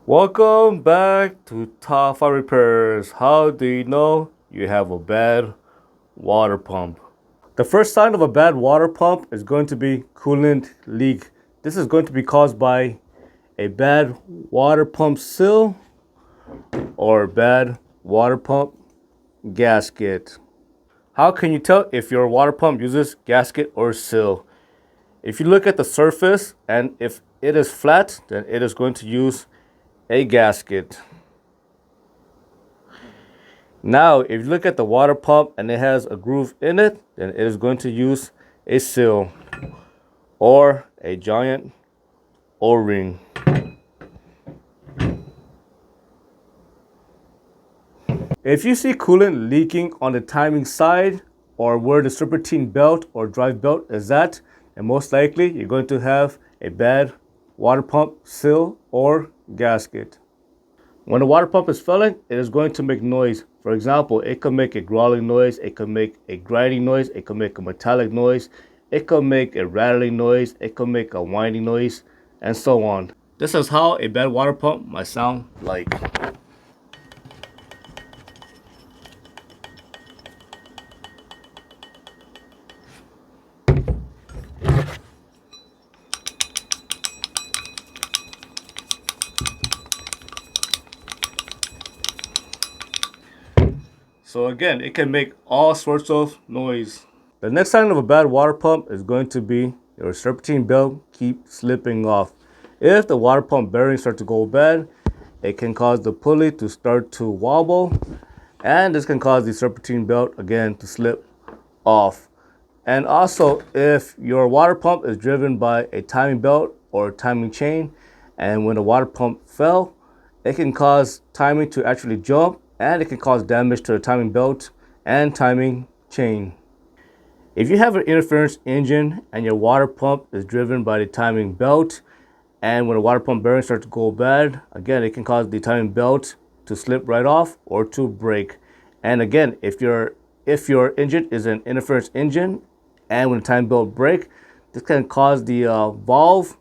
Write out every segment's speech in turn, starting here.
Welcome back to Top 5 Repairs. How do you know you have a bad water pump? The first sign of a bad water pump is going to be coolant leak. This is going to be caused by a bad water pump seal or bad water pump gasket. How can you tell if your water pump uses gasket or seal? If you look at the surface and if it is flat, then it is going to use a gasket. Now, if you look at the water pump and it has a groove in it, then it is going to use a seal or a giant O-ring. If you see coolant leaking on the timing side or where the serpentine belt or drive belt is at, then most likely you're going to have a bad water pump seal or gasket. When the water pump is failing, it is going to make noise. For example, it could make a growling noise, it could make a grinding noise, it could make a metallic noise, it could make a rattling noise, it could make a whining noise, and so on. This is how a bad water pump might sound like. So again, it can make all sorts of noise. The next sign of a bad water pump is going to be your serpentine belt keep slipping off. If the water pump bearings start to go bad, it can cause the pulley to start to wobble, and this can cause the serpentine belt again to slip off. And also, if your water pump is driven by a timing belt or timing chain, and when the water pump fell, it can cause timing to actually jump, and it can cause damage to the timing belt and timing chain. If you have an interference engine and your water pump is driven by the timing belt, and when the water pump bearings start to go bad, again, it can cause the timing belt to slip right off or to break. And again, if your engine is an interference engine, and when the timing belt break, this can cause the valve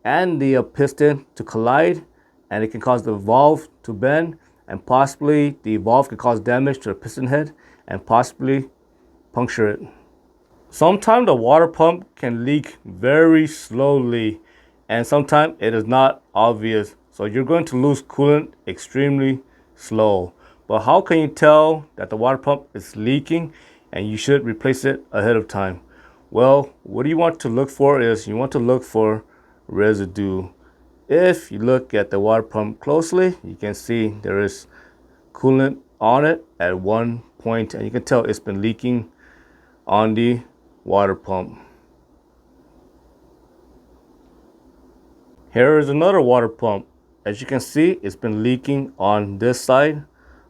and the piston to collide, and it can cause the valve to bend, and possibly the valve could cause damage to the piston head and possibly puncture it. Sometimes the water pump can leak very slowly, and sometimes it is not obvious. So you're going to lose coolant extremely slow. But how can you tell that the water pump is leaking and you should replace it ahead of time? Well, what you want to look for is you want to look for residue. If you look at the water pump closely, you can see there is coolant on it at one point, and you can tell it's been leaking on the water pump. Here is another water pump. As you can see, it's been leaking on this side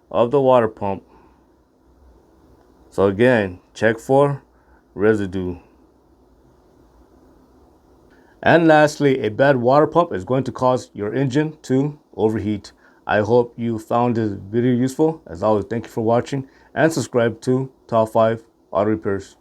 of the water pump. So again, check for residue. And lastly, a bad water pump is going to cause your engine to overheat. I hope you found this video useful. As always, thank you for watching and subscribe to Top 5 Auto Repairs.